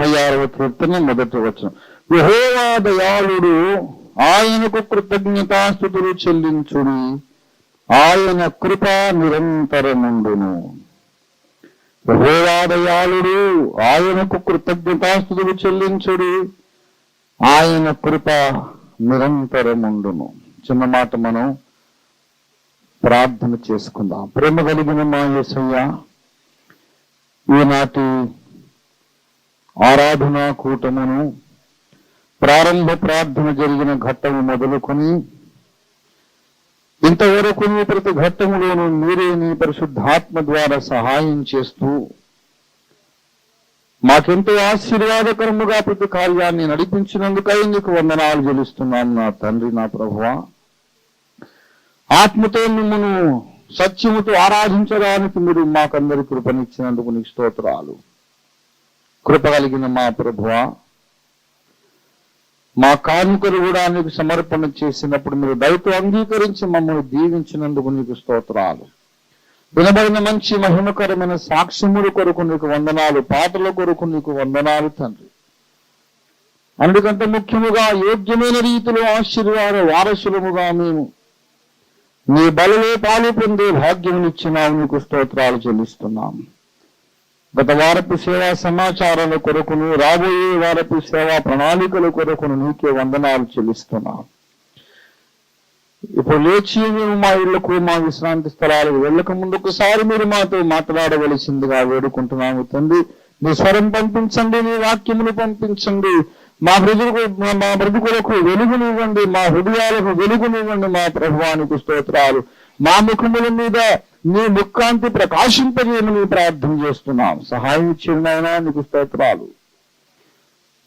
56వ కీర్తన 1వ వచనం. యెహోవా దయాళుడు, ఆయనకు కృతజ్ఞతాస్తుతులు చెల్లించుడి, ఆయన కృప నిరంతరముండును. యెహోవా దయాళుడు, ఆయనకు కృతజ్ఞతాస్తుతులు చెల్లించుడి, ఆయన కృప నిరంతరముండును. చిన్న మాట మనం ప్రార్థన చేసుకుందాం. ప్రేమ కలిగిన మా యేసయ్య, ఈనాటి ఆరాధనా కూటమును ప్రారంభ ప్రార్థన జరిగిన ఘట్టము మొదలుకొని ఇంతవరకు ప్రతి ఘట్టములోనూ మీరే నీ పరిశుద్ధాత్మ ద్వారా సహాయం చేస్తూ మాకెంతో ఆశీర్వాదకరముగా ప్రతి కార్యాన్ని నడిపించినందుకై నీకు వందనాలు చెల్లిస్తున్నాను నా తండ్రి, నా ప్రభువా. ఆత్మతో మిమ్మల్ని సత్యముతో ఆరాధించడానికి మీరు మాకందరి కృపనిచ్చినందుకు నీకు స్తోత్రాలు. కృప కలిగిన మా ప్రభువా, మా కానుకలు కూడా నీకు సమర్పణ చేసినప్పుడు మీరు దయతో అంగీకరించి మమ్మల్ని దీవించినందుకు నీకు స్తోత్రాలు. వినబడిన మంచి మహిమకరమైన సాక్ష్యముల కొరకు నీకు వందనాలు, పాటల కొరకు నీకు వందనాలు తండ్రి. అందుకంటే ముఖ్యముగా యోగ్యమైన రీతిలో ఆశీర్వాద వారసులముగా మేము నీ బలలో పాలు పొందే భాగ్యమునిచ్చినావు, నీకు స్తోత్రాలు చెల్లిస్తున్నాము. గత వారపు సేవా సమాచారాల కొరకును రాబోయే వారపు సేవా ప్రణాళికల కొరకును నీకే వందనాలు చెల్లిస్తున్నాం. ఇప్పుడు లేచి మేము మా ఇళ్లకు, మా విశ్రాంతి స్థలాలకు వెళ్ళక ముందు ఒకసారి మీరు మాతో మాట్లాడవలసిందిగా వేడుకుంటున్నాము తండ్రి. నీ స్వరం పంపించండి, నీ వాక్యమును పంపించండి. మా బ్రతుకులకు వెలుగునివ్వండి, మా హృదయాలకు వెలుగునివ్వండి మా ప్రభువానికి స్తోత్రాలు. మా ముఖముల మీద నీ ముక్కాంతి ప్రకాశింపజేయమని ప్రార్థన చేస్తున్నాం. సహాయం ఇచ్చిన ఆయన నీకు స్తోత్రాలు.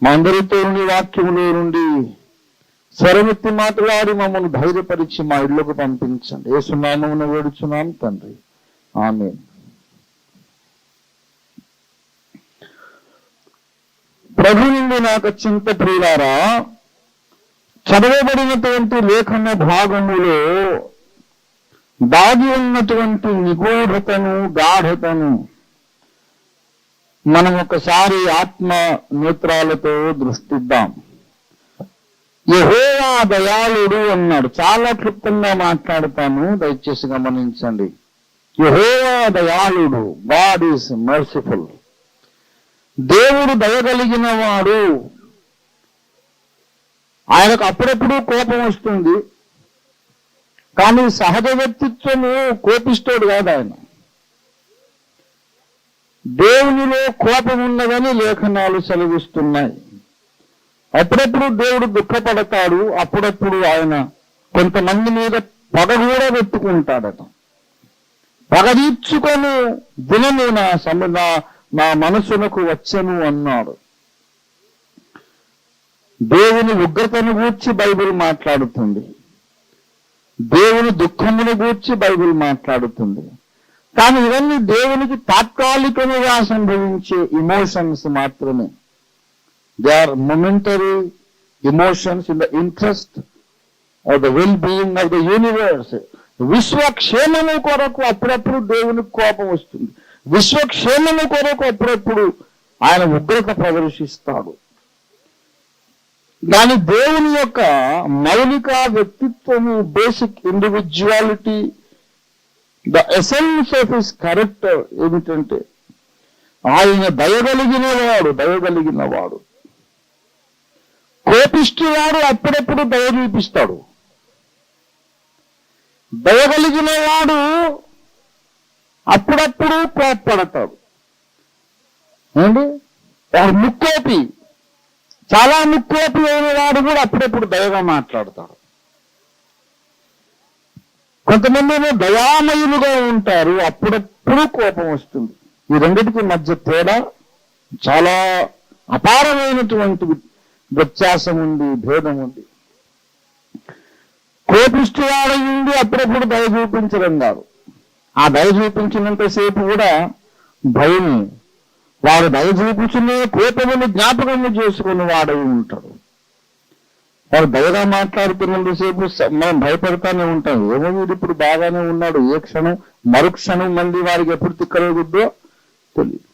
మా అందరితో నీ వాక్యములో నుండి స్వరమెత్తి మాట్లాడి మమ్మల్ని ధైర్యపరిచి మా ఇళ్లకు పంపించండి. యేసు నామమున వేడుచున్నాం తండ్రి, ఆమేన్. ప్రభు నుండి నాకు అత్యంత ప్రియులారా, చదవబడినటువంటి లేఖన భాగములో దాగి ఉన్నటువంటి నిగూఢతను, గాఢతను మనం ఒకసారి ఆత్మ నేత్రాలతో దృష్టిద్దాం. యెహోవా దయాళుడు అన్నాడు. చాలా క్లుప్తంగా మాట్లాడతాను, దయచేసి గమనించండి. యెహోవా దయాళుడు, గాడ్ ఈస్ మర్సిఫుల్. దేవుడు దయగలిగిన వాడు. ఆయనకు అప్పుడప్పుడు కోపం వస్తుంది, కానీ సహజ వ్యక్తిత్వము కోపిస్తాడు కాదు ఆయన. దేవునిలో కోపం ఉన్నదని లేఖనాలు సెలవిస్తున్నాయి. అప్పుడప్పుడు దేవుడు దుఃఖపడతాడు, అప్పుడప్పుడు ఆయన కొంతమంది మీద పగ కూడా పెట్టుకుంటాడట. పగ తీర్చుకొని దినము నా మనసునకు వచ్చను అన్నాడు. దేవుని ఉగ్రతను గూర్చి బైబిల్ మాట్లాడుతుంది, దేవుని దుఃఖమును గూర్చి బైబిల్ మాట్లాడుతుంది. కానీ ఇవన్నీ దేవునికి తాత్కాలికముగా సంభవించే ఇమోషన్స్ మాత్రమే. They are momentary emotions in the interest of the well being of the universe. విశ్వక్షేమము కొరకు అప్పుడప్పుడు దేవునికి కోపం వస్తుంది, విశ్వక్షేమము కొరకు అప్పుడప్పుడు ఆయన ఉగ్రత ప్రదర్శిస్తాడు. దాని దేవుని యొక్క మౌలిక వ్యక్తిత్వము, basic individuality, the essence of his character ఏమిటంటే ఆయన దయగలిగిన వాడు. కోపిష్టివాడు అప్పుడప్పుడు దయ చూపిస్తాడు, దయగలిగిన వాడు అప్పుడప్పుడు కోప్పడతాడు. ఏంటి వాడు ముక్కోపి, చాలా ముక్కోపి అయిన వాడు కూడా అప్పుడప్పుడు దయగా మాట్లాడతాడు. కొంతమంది ఏమో దయామయులుగా ఉంటారు, అప్పుడప్పుడు కోపం వస్తుంది. ఈ రెండింటికి మధ్య తేడా చాలా అపారమైనటువంటి వ్యత్యాసం ఉంది, భేదం ఉంది. కోపిష్టివాడై ఉండి అప్పుడప్పుడు దయ చూపించడం కాదు. ఆ దయ చూపించినంతసేపు కూడా భయం. వాడు దయ చూపించిన కోపమును జ్ఞాపకము చేసుకుని వాడై ఉంటాడు. వాడు దయగా మాట్లాడుతున్నంతసేపు మనం భయపడతానే ఉంటాం. ఏమో వీడు ఇప్పుడు బాగానే ఉన్నాడు, ఏ క్షణం మరుక్షణం మళ్ళీ వారికి ఎప్పుడు తిక్కలేగుద్దో తెలియదు.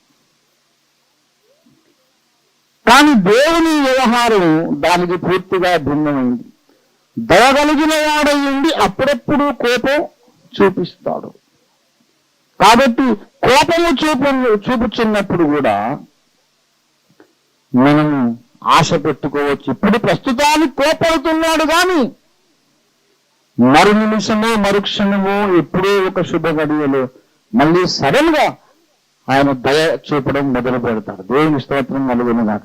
కానీ దేవుని వ్యవహారం దానికి పూర్తిగా భిన్నమైంది. దయగలిగిన వాడయ్యండి అప్పుడప్పుడు కోపం చూపిస్తాడు. కాబట్టి కోపము చూపుచున్నప్పుడు కూడా మనము ఆశ పెట్టుకోవచ్చు. ఇప్పుడు ప్రస్తుతానికి కోపడుతున్నాడు కానీ మరు నిమిషమో మరుక్షణమో ఎప్పుడో ఒక శుభ గడియలో మళ్ళీ సడన్ గా ఆయన దయ చూపడం మొదలు పెడతాడు. దేవుని స్తోత్రం కలుగును గాక.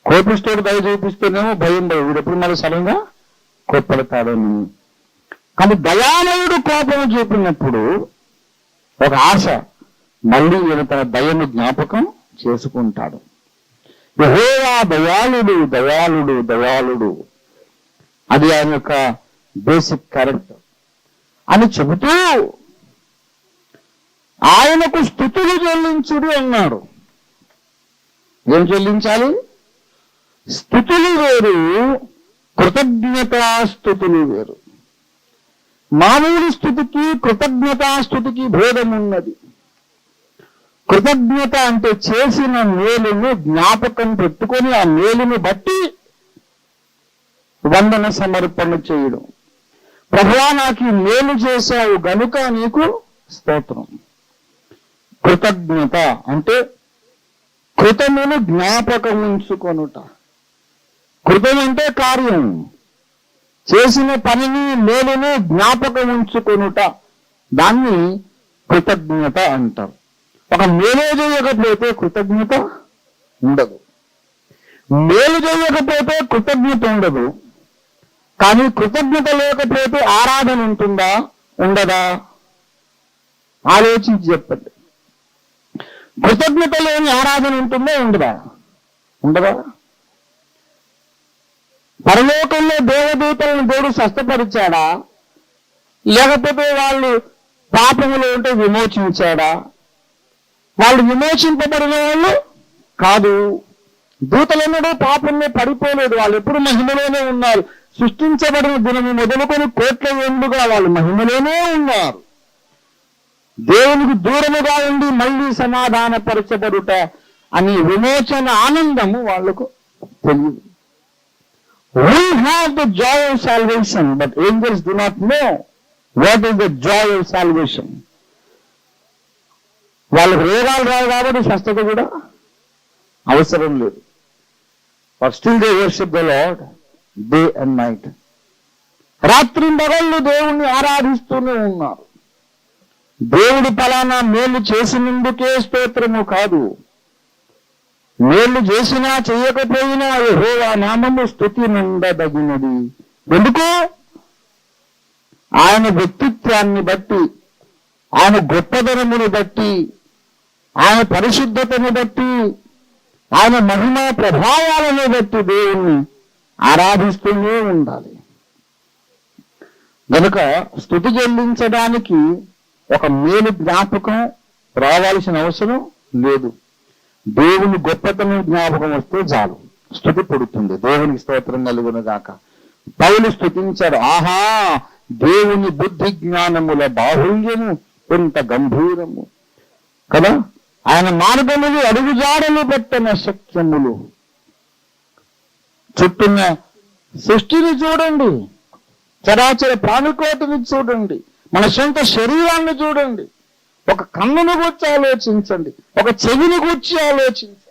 కోపిస్తోడు దయ చూపిస్తేనేమో భయం వీడెప్పుడు మళ్ళీ సడన్ గా కోప్పడతాడని. కానీ దయామయుడు కోపం చూపినప్పుడు ఒక ఆశ, మళ్ళీ ఈయన తన దయను జ్ఞాపకం చేసుకుంటాడు. యెహోవా దయాళుడు దయాళుడు దయాళుడు, అది ఆయన యొక్క బేసిక్ క్యారెక్టర్ అని చెబుతూ ఆయనకు స్తుతులు చెల్లించుడు అన్నాడు. ఏం చెల్లించాలి? స్తుతులు వేరు, కృతజ్ఞతాస్తుతులు వేరు. మామూలు స్థుతికి కృతజ్ఞతాస్తుతికి భేదం ఉన్నది. కృతజ్ఞత అంటే చేసిన మేలును జ్ఞాపకం పెట్టుకొని ఆ మేలును బట్టి వందన సమర్పణ చేయడం. ప్రభువా నాకు ఈ మేలు చేశావు గనుక నీకు స్తోత్రం. కృతజ్ఞత అంటే కృతమును జ్ఞాపకం ఉంచుకొనుట. కృతం అంటే కార్యం, చేసిన పనిని మేలును జ్ఞాపకం ఉంచుకొనుట, దాన్ని కృతజ్ఞత అంటారు. ఒక మేలు చేయకపోతే కృతజ్ఞత ఉండదు, మేలు చేయకపోతే కృతజ్ఞత ఉండదు. కానీ కృతజ్ఞత లేకపోతే ఆరాధన ఉంటుందా ఉండదా? ఆలోచించి చెప్పండి. కృతజ్ఞత లేని ఆరాధన ఉంటుందా ఉండదా? ఉండదా? పరలోకంలో దేవదూతలను దేవుడు స్వస్థపరిచాడా? లేకపోతే వాళ్ళు పాపములో ఉంటే విమోచించాడా? వాళ్ళు విమోచింపబడిన వాళ్ళు కాదు. దూతలెన్నడూ పాపంలో పడిపోలేదు, వాళ్ళు ఎప్పుడు మహిమలోనే ఉన్నారు. సృష్టించబడిన దినము మొదలుకొని కోట్ల ఏళ్లుగా వాళ్ళు మహిమలోనే ఉన్నారు. దేవునికి దూరముగా ఉండి మళ్ళీ సమాధానపరచబడుట అని విమోచన ఆనందము వాళ్లకు తెలియదు. We have the joy of salvation, but angels do not know what is the joy of salvation. వాళ్ళకు రోగాలు రావు కాబట్టి స్వస్థత కూడా అవసరం లేదు. But still they worship the Lord day and night. రాత్రి పగళ్ళు దేవుణ్ణి ఆరాధిస్తూనే ఉన్నారు. దేవుడు ఫలానా మేలు చేసినందుకే స్తోత్రము కాదు, మేలు చేసినా చేయకపోయినా యెహోవా నామము స్తుతి నుండదగినది. ఎందుకు? ఆయన వ్యక్తిత్వాన్ని బట్టి, ఆయన గొప్పదనమును బట్టి, ఆయన పరిశుద్ధతను బట్టి, ఆయన మహిమ ప్రభావాలను బట్టి దేవుణ్ణి ఆరాధిస్తూనే ఉండాలి. గనుక స్తుతి చెల్లించడానికి ఒక మేలు జ్ఞాపకం రావాల్సిన అవసరం లేదు. దేవుని గొప్పతనం జ్ఞాపకం వస్తే చాలు, స్తుతి పుడుతుంది. దేవునికి స్తోత్రం కలుగును గాక. పౌలు స్తుతించాడు, ఆహా దేవుని బుద్ధి జ్ఞానముల బాహుల్యము ఎంత గంభీరము కదా, ఆయన మార్గములు అడుగుజాడలు పెట్టిన శక్యములు. చుట్టూన్న సృష్టిని చూడండి, చరాచర ప్రాణికోటిని చూడండి, మన సొంత శరీరాన్ని చూడండి, ఒక కన్నును గురించి ఆలోచించండి, ఒక చెవిని గురించి ఆలోచించండి.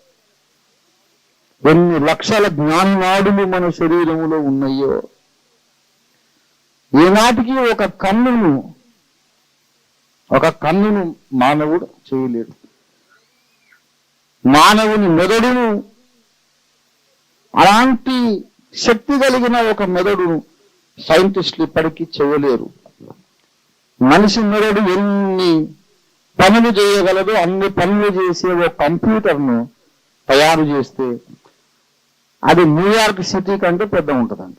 ఎన్ని లక్షల జ్ఞానాడులు మన శరీరములో ఉన్నాయో. ఈనాటికి ఒక కన్నును మానవుడు చేయలేడు. మానవుని మెదడును, అలాంటి శక్తి కలిగిన ఒక మెదడును సైంటిస్టులు ఇప్పటికీ చేయలేరు. మనిషి మెదడు ఎన్ని పనులు చేయగలదు, అన్ని పనులు చేసే ఒక కంప్యూటర్ను తయారు చేస్తే అది న్యూయార్క్ సిటీ కంటే పెద్ద ఉంటుందంట.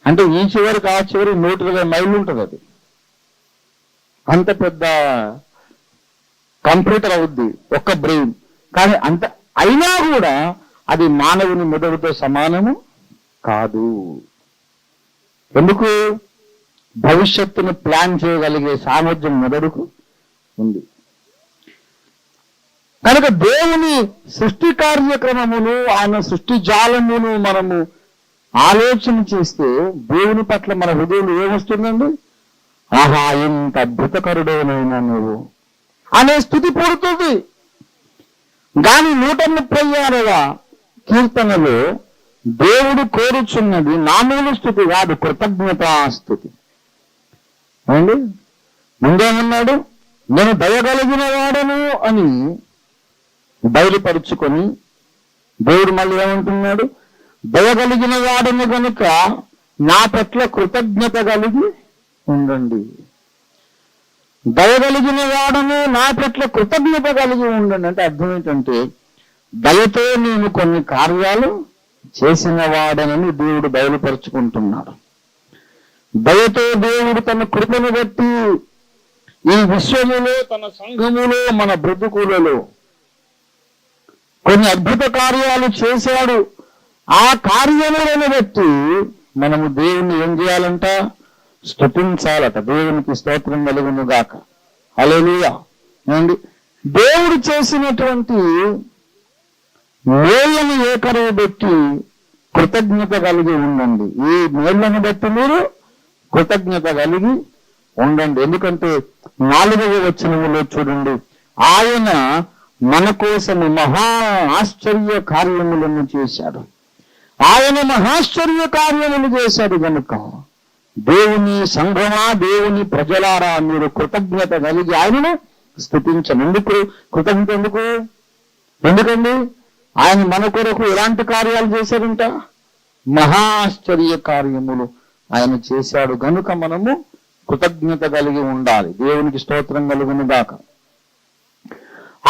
అంటే ఈ చివరికి ఆ చివరి 120 మైళ్ళు ఉంటుంది. అది అంత పెద్ద కంప్యూటర్ అవుద్ది ఒక్క బ్రెయిన్. కానీ అంత అయినా కూడా అది మానవుని మెదడుతో సమానము కాదు. ఎందుకు? భవిష్యత్తును ప్లాన్ చేయగలిగే సామర్థ్యం మెదడుకు ఉంది. కనుక దేవుని సృష్టి కార్యక్రమమును, ఆయన సృష్టి జాలమును మనము ఆలోచన చేస్తే దేవుని పట్ల మన హృదయంలో ఏమొస్తుందండి? ఆహా, ఎంత అద్భుతకరుడైనా నువ్వు అనే స్థితి పుడుతుంది. కానీ 136వ కీర్తనలో దేవుడు కోరుచున్నది మామూలు స్థుతి కాదు, కృతజ్ఞతా స్థుతి అండి. ముందేమన్నాడు? నేను దయగలిగిన వాడను అని బయలుపరుచుకొని దేవుడు మళ్ళీ ఏమంటున్నాడు? దయగలిగిన వాడను గనుక నా పట్ల కృతజ్ఞత కలిగి ఉండండి. దయగలిగిన వాడను నా పట్ల కృతజ్ఞత కలిగి ఉండండి అంటే అర్థం ఏంటంటే, దయతో నేను కొన్ని కార్యాలు చేసిన వాడనని దేవుడు బయలుపరుచుకుంటున్నాడు. దయతో దేవుడు తన కృపను బట్టి ఈ విశ్వములో, తన సంఘములో, మన బ్రతుకులలో కొన్ని అద్భుత కార్యాలు చేశాడు. ఆ కార్యములను బట్టి మనము దేవుణ్ణి ఏం చేయాలంట? స్తుతించాలట. దేవునికి స్తోత్రం కలుగును గాక. హల్లెలూయా. ఏమండి? దేవుడు చేసినటువంటి మేళ్లను ఏకరువు బట్టి కృతజ్ఞత కలిగి ఉండండి. ఈ మేళ్లను బట్టి మీరు కృతజ్ఞత కలిగి ఉండండి. ఎందుకంటే 4వ వచనములో చూడండి, ఆయన మన కోసము మహా ఆశ్చర్య కార్యములను చేశాడు. ఆయన మహాశ్చర్య కార్యములు చేశాడు కనుక దేవుని సంఘమా, దేవుని ప్రజలారా, మీరు కృతజ్ఞత కలిగి ఆయనను స్తుతించండి. ఎందుకు కృతజ్ఞత? ఎందుకండి? ఆయన మన కొరకు ఎలాంటి కార్యాలు చేశారంట? మహా ఆశ్చర్య కార్యములు ఆయన చేశాడు గనుక మనము కృతజ్ఞత కలిగి ఉండాలి. దేవునికి స్తోత్రం కలుగును గాక.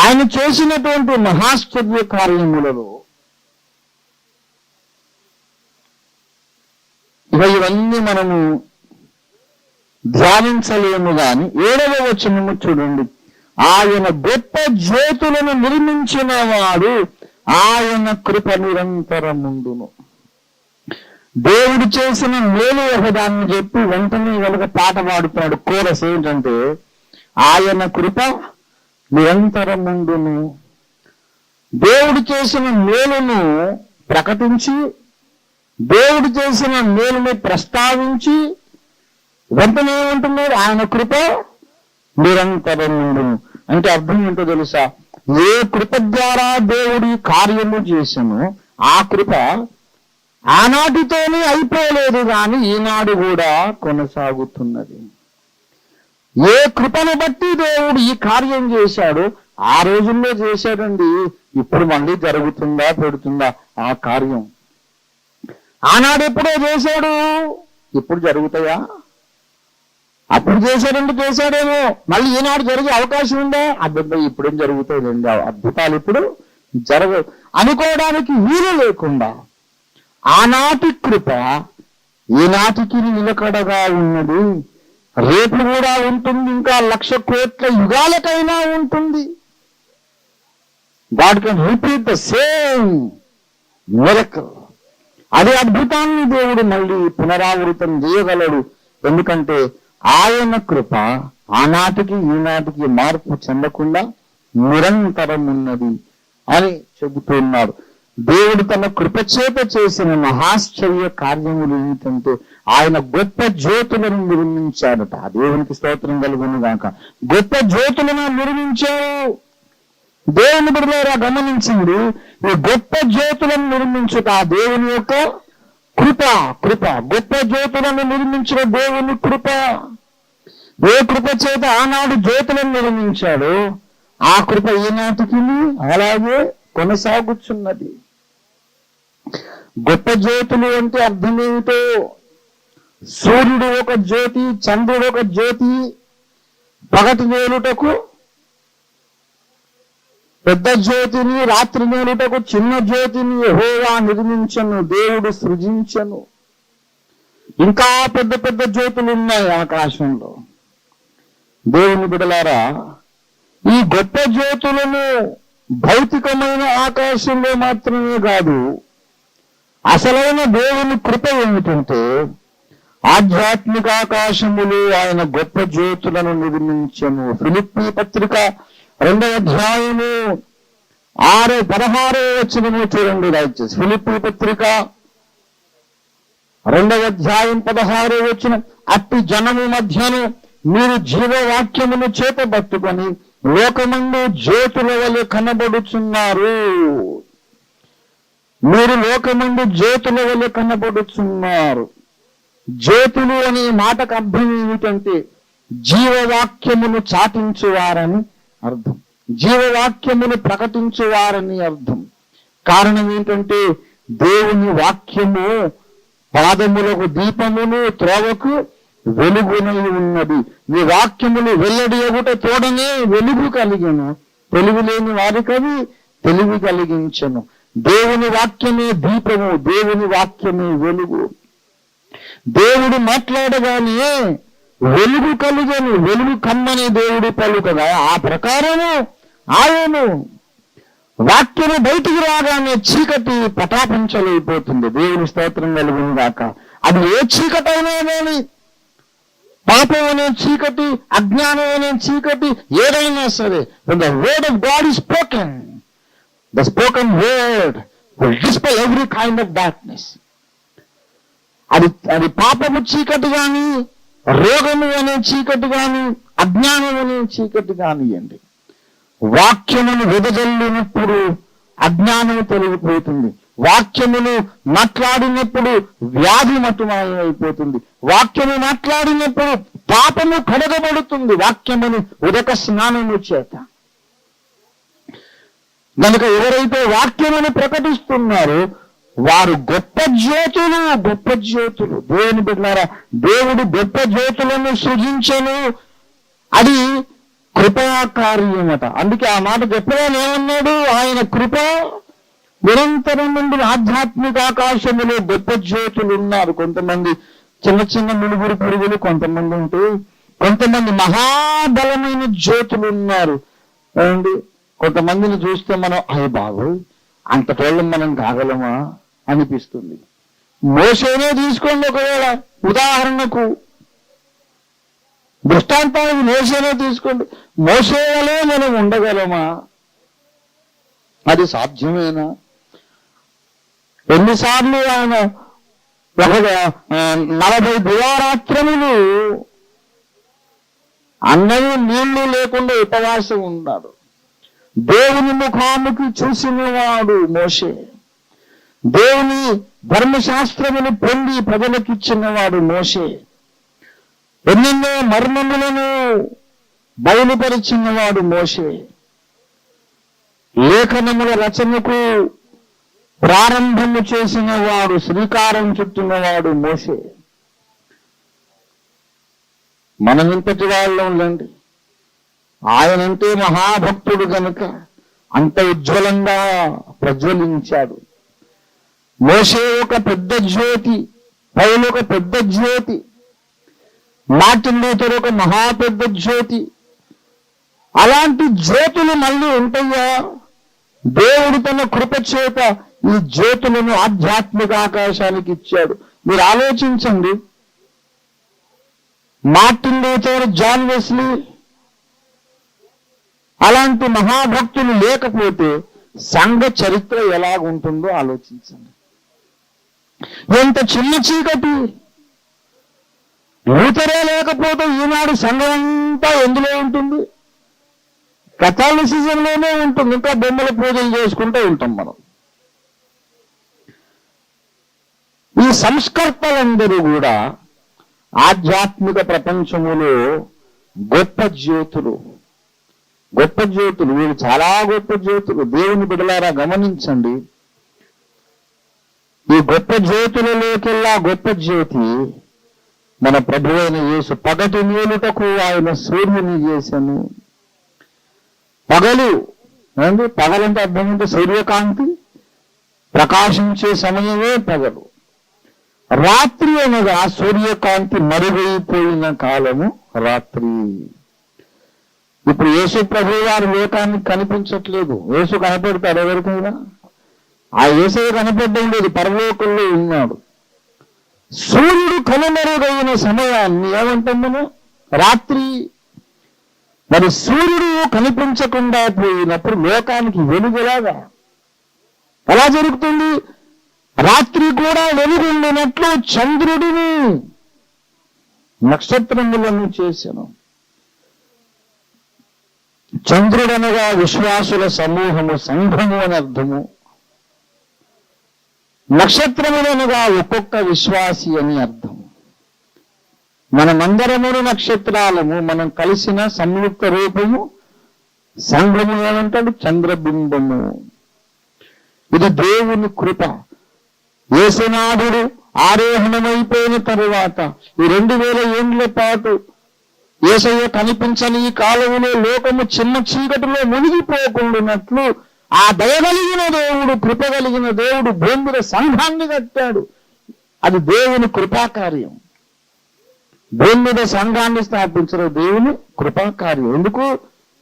ఆయన చేసినటువంటి మహాశ్చర్య కార్యములలో ఇవన్నీ మనము ధ్యానించలేము. గాని 7వ వచనము చూడండి, ఆయన గొప్ప జ్యోతులను నిర్మించిన వాడు, ఆయన కృప నిరంతరముండును. దేవుడు చేసిన మేలు ఒకదాన్ని చెప్పి వెంటనే కనుక పాట పాడుతాడు. కోరస్ ఏంటంటే, ఆయన కృప నిరంతరముండును. దేవుడు చేసిన మేలును ప్రకటించి, దేవుడు చేసిన మేలుని ప్రస్తావించి వెంటనే ఏమంటున్నాడు? ఆయన కృప నిరంతరముండును. అంటే అర్థం ఏంటో తెలుసా? ఏ కృప ద్వారా దేవుడి కార్యము చేసను ఆ కృప ఆనాటితోనే అయిపోలేదు, కానీ ఈనాడు కూడా కొనసాగుతున్నది. ఏ కృపను బట్టి దేవుడు ఈ కార్యం చేశాడు ఆ రోజుల్లో చేశాడండి. ఇప్పుడు మళ్ళీ జరుగుతుందా, పెడుతుందా ఆ కార్యం? ఆనాడు ఎప్పుడో చేశాడు, ఇప్పుడు జరుగుతాయా? అప్పుడు చేశాడంటే చేశాడేమో, మళ్ళీ ఈనాడు జరిగే అవకాశం ఉందా? అద్భుతం ఇప్పుడేం జరుగుతాయండి, అద్భుతాలు ఇప్పుడు జరగవు అనుకోవడానికి వీలు లేకుండా ఆనాటి కృప ఈనాటికి నిలకడగా ఉన్నది. రేపు కూడా ఉంటుంది, ఇంకా 1,00,000 కోట్ల యుగాలకైనా ఉంటుంది. God can repeat the same miracle. అదే అద్భుతాన్ని దేవుడు మళ్ళీ పునరావృతం చేయగలడు. ఎందుకంటే ఆయన కృప ఆనాటికి ఈనాటికి మార్పు చెందకుండా నిరంతరం ఉన్నది అని చెబుతున్నాడు. దేవుడు తన కృపచేత చేసిన మహాశ్చర్య కార్యములు ఏమిటంటే, ఆయన గొప్ప జ్యోతులను నిర్మించాడట. దేవునికి స్తోత్రం కలుగును గాక. గొప్ప జ్యోతులను నిర్మించారు. దేవుని బిడ్డలారా గమనించింది, ఈ గొప్ప జ్యోతులను నిర్మించుట దేవుని యొక్క కృప. గొప్ప జ్యోతులను నిర్మించిన దేవుని కృప. ఏ కృప చేత ఆనాడు జ్యోతులను నిర్మించాడు, ఆ కృప ఈనాటికి అలాగే కొనసాగుతున్నది. గొప్ప జ్యోతులు అంటే అర్థం ఏమిటో? సూర్యుడు ఒక జ్యోతి, చంద్రుడు ఒక జ్యోతి, పగటి నేలుటకు పెద్ద జ్యోతిని, రాత్రి నేలుటకు చిన్న జ్యోతిని యెహోవా నిర్మించను, దేవుడు సృజించను. ఇంకా పెద్ద పెద్ద జ్యోతులు ఉన్నాయి ఆకాశంలో. దేవుని బిడ్డలారా, ఈ గొప్ప జ్యోతులను భౌతికమైన ఆకాశంలో మాత్రమే కాదు, అసలైన దేవుని కృప ఏమిటంటే ఆధ్యాత్మిక ఆకాశములు ఆయన గొప్ప జ్యోతులను నిర్మించను. ఫిలిప్పీ పత్రిక 2వ అధ్యాయము 16 వచనము చూడండి దయచేసి. ఫిలిప్పీ పత్రిక 2వ అధ్యాయం 16 వచనం. అట్టి జనము మధ్యను మీరు జీవవాక్యమును చేతబట్టుకొని లోకమందు జ్యోతుల వలె కనబడుచున్నారు. మీరు లోకమందు జ్యోతుల వలె కనబడుచున్నారు. జ్యోతులు అనే మాటకు అర్థం ఏమిటంటే జీవవాక్యమును చాటించువారని అర్థం, జీవవాక్యమును ప్రకటించువారని అర్థం. కారణం ఏంటంటే దేవుని వాక్యము పాదములకు దీపమును త్రోవకు వెలుగునై ఉన్నది. ఈ వాక్యములు వెల్లడి ఒకట తోడనే వెలుగు కలిగెను, తెలివి లేని వారికవి తెలివి కలిగించెను. దేవుని వాక్యమే దీపము, దేవుని వాక్యమే వెలుగు. దేవుడు మాట్లాడగానే వెలుగు కలిగను, వెలుగు కమ్మని దేవుడు పలుకగా ఆ ప్రకారము ఆయను వాక్యము బయటికి రాగానే చీకటి పటాపించలైపోతుంది. దేవుని స్తోత్రం కలుగును గాక. అది ఏ చీకటి అయినా కానీ, పాపం అనే చీకటి, అజ్ఞానం అనే చీకటి, ఏదైనా సరే, when the word of God is spoken, the spoken word will dispel every kind of darkness. అది పాపము చీకటి కానీ, రోగము అనే చీకటి కానీ, అజ్ఞానం అనే చీకటి కానివ్వండి. వాక్యమును వెదజల్లినప్పుడు అజ్ఞానం తొలగిపోతుంది. వాక్యమును మాట్లాడినప్పుడు వ్యాధి మటుమాయమైపోతుంది. వాక్యము మాట్లాడినప్పుడు పాపము కడగబడుతుంది వాక్యమును ఉదక స్నానము చేత. కనుక ఎవరైతే వాక్యమును ప్రకటిస్తున్నారో వారు గొప్ప జ్యోతులు, గొప్ప జ్యోతులు. దేవుని బిడ్డలారా, దేవుడు గొప్ప జ్యోతులను సృజించను. అది కృపా కార్యమట. అందుకే ఆ మాట చెప్పగానే ఏమన్నాడు? ఆయన కృప నిరంతరం నుండి ఆధ్యాత్మిక ఆకాశములో గొప్ప జ్యోతులు ఉన్నారు. కొంతమంది చిన్న చిన్న మినుగురు పురుగులు కొంతమంది ఉంటే, కొంతమంది మహాబలమైన జ్యోతులు ఉన్నారు. ఏమండి, కొంతమందిని చూస్తే మనం అయ్య బాబు అంతటోళ్ళం మనం కాగలమా అనిపిస్తుంది. మోసేనే తీసుకోండి, ఒకవేళ ఉదాహరణకు దృష్టాంతానికి మోసేనే తీసుకోండి. మోసే వలే మనం ఉండగలమా? అది సాధ్యమేనా? ఎన్నిసార్లు ఆయన 40 దివారాత్రములు అన్నము నీళ్లు లేకుండా ఉపవాసం ఉన్నాడు. దేవుని ముఖాముఖి చూసినవాడు మోషే. దేవుని ధర్మశాస్త్రమును పొంది ప్రజలకిచ్చినవాడు మోషే. ఎన్నెన్నో మర్మములను బయలుపరిచినవాడు మోషే. లేఖనముల రచనకు ప్రారంభము చేసిన వాడు, శ్రీకారం చుట్టినవాడు మోషే. మనం ఇంతటి వాళ్ళండి. ఆయనంటే మహాభక్తుడు గనుక అంత ఉజ్వలంగా ప్రజ్వలించాడు. మోషే ఒక పెద్ద జ్యోతి, పౌలు ఒక పెద్ద జ్యోతి, మార్టిన్ లూథర్ ఒక మహా పెద్ద జ్యోతి. అలాంటి జ్యోతులు మళ్ళీ ఉంటాయా? దేవుడు తన కృప చేత ఈ జ్యోతులను ఆధ్యాత్మిక ఆకాశానికి ఇచ్చాడు. మీరు ఆలోచించండి, మార్టిన్ లూథర్, జాన్ వెస్లీ అలాంటి మహాభక్తులు లేకపోతే సంఘ చరిత్ర ఎలాగుంటుందో ఆలోచించండి. ఎంత చిన్న చీకటి! లూథరే లేకపోతే ఈనాడు సంఘం అంతా ఎందులో ఉంటుంది? కథాలిసిజంలోనే ఉంటుంది. ఇంకా బొమ్మల పూజలు చేసుకుంటూ ఉంటాం మనం. ఈ సంస్కర్తలందరూ కూడా ఆధ్యాత్మిక ప్రపంచములో గొప్ప జ్యోతులు, గొప్ప జ్యోతులు. వీరు చాలా గొప్ప జ్యోతులు. దేవుని బిడ్డలారా గమనించండి, ఈ గొప్ప జ్యోతులలోకెల్లా గొప్ప జ్యోతి మన ప్రభువైన యేసు. పగటి మేలుటకు ఆయన సూర్యుని చేశాను. పగలంటే అర్థం ఏంటి? సూర్యకాంతి ప్రకాశించే సమయమే పగలు. రాత్రి అనగా సూర్యకాంతి మరుగైపోయిన కాలము రాత్రి. ఇప్పుడు యేసు ప్రభు వారి లోకానికి కనిపించట్లేదు. యేసు కనపడతాడు ఎవరికైనా? ఆ యేసు కనపడడం లేదు, పరలోకంలో ఉన్నాడు. సూర్యుడు కనుమరుగైన సమయాన్ని ఏమంటాం మనం? రాత్రి. మరి సూర్యుడు కనిపించకుండా పోయినప్పుడు లోకానికి వెలుగులాగా ఎలా జరుగుతుంది? రాత్రి కూడా వెలుగుండినట్లు చంద్రుడిని నక్షత్రములను చేశాను. చంద్రుడనగా విశ్వాసుల సమూహము, సంఘము అని అర్థము. నక్షత్రములనగా ఒక్కొక్క విశ్వాసి అని అర్థము. మనమందరము నక్షత్రాలము, మనం కలిసిన సంయుక్త రూపము సంఘము ఏమంటాడు? చంద్రబింబము. ఇది దేవుని కృప. యేసునాథుడు ఆరోహణమైపోయిన తరువాత ఈ 2000 ఏండ్ల పాటు యేసయ్య కనిపించని ఈ కాలంలో లోకము చిన్న చీకటిలో మునిగిపోకుండానట్లు ఆ దయగలిగిన దేవుడు, కృప కలిగిన దేవుడు భూమి మీద సంఘాన్ని కట్టాడు. అది దేవుని కృపాకార్యం. భూమి మీద సంఘాన్ని స్థాపించడం దేవుని కృపాకార్యం. ఎందుకు?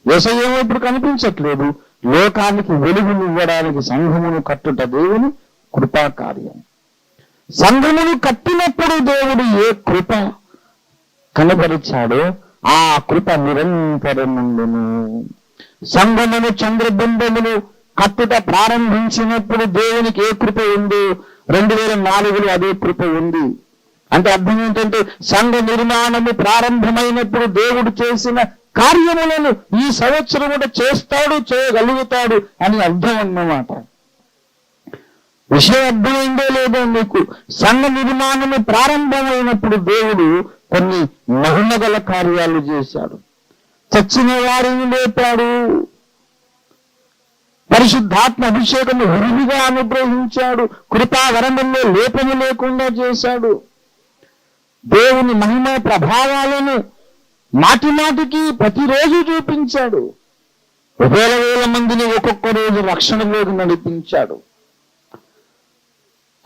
యేసయ్య ఇప్పుడు కనిపించట్లేదు. లోకానికి వెలుగునివ్వడానికి సంఘమును కట్టుట దేవుని కృపాకార్యం. సంఘమును కట్టినప్పుడు దేవుడు ఏ కృప కనబరిచాడో ఆ కృప నిరంతరముండును. సంఘమును చంద్రబింబమును కట్టుట ప్రారంభించినప్పుడు దేవునికి ఏ కృప ఉంది? 2004లో అదే కృప ఉంది. అంటే అర్థం ఏంటంటే సంఘ నిర్మాణము ప్రారంభమైనప్పుడు దేవుడు చేసిన కార్యములను ఈ సంవత్సరం కూడా చేస్తాడు, చేయగలుగుతాడు అని అర్థం అన్నమాట. విషయం అర్థమైందో లేదో మీకు? సంఘ నిర్మాణము ప్రారంభమైనప్పుడు దేవుడు కొన్ని మహిమగల కార్యాలు చేశాడు. చచ్చిన వారిని లేపాడు. పరిశుద్ధాత్మ అభిషేకము విరివిగా అనుగ్రహించాడు. కృపావరముల్లో లోపము లేకుండా చేశాడు. దేవుని మహిమ ప్రభావాలను మాటి మాటికి ప్రతిరోజు చూపించాడు. 1000 మందిని ఒక్కొక్క రోజు రక్షణలోకి నడిపించాడు.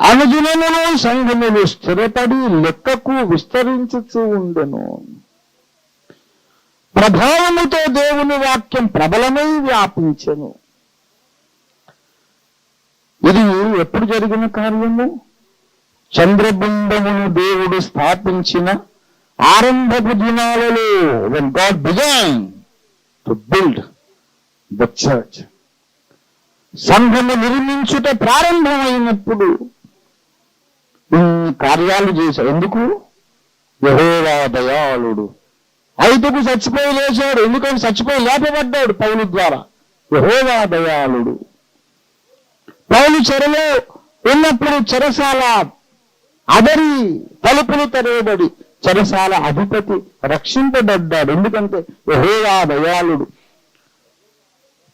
అనుదినమును సంఘములు స్థిరపడి లెక్కకు విస్తరించుచూ ఉండెను. ప్రభావముతో దేవుని వాక్యం ప్రబలమై వ్యాపించెను. ఇది ఎప్పుడు జరిగిన కార్యము? చంద్రబింబమును దేవుడు స్థాపించిన ఆరంభపు దినాలలో, when God began to build the church. సంఘము నిర్మించుట ప్రారంభమైనప్పుడు ఇన్ని కార్యాలు చేశాడు. ఎందుకు? యెహోవా దయాళుడు. ఐదుకు చచ్చిపోయి లేచాడు. ఎందుకంటే చచ్చిపోయి లేపబడ్డాడు పౌలు ద్వారా. యెహోవా దయాళుడు. పౌలు చెరలో ఉన్నప్పుడు చెరసాల అదరి తలుపులు తెరవబడి చెరసాల అధిపతి రక్షింపబడ్డాడు. ఎందుకంటే యెహోవా దయాళుడు.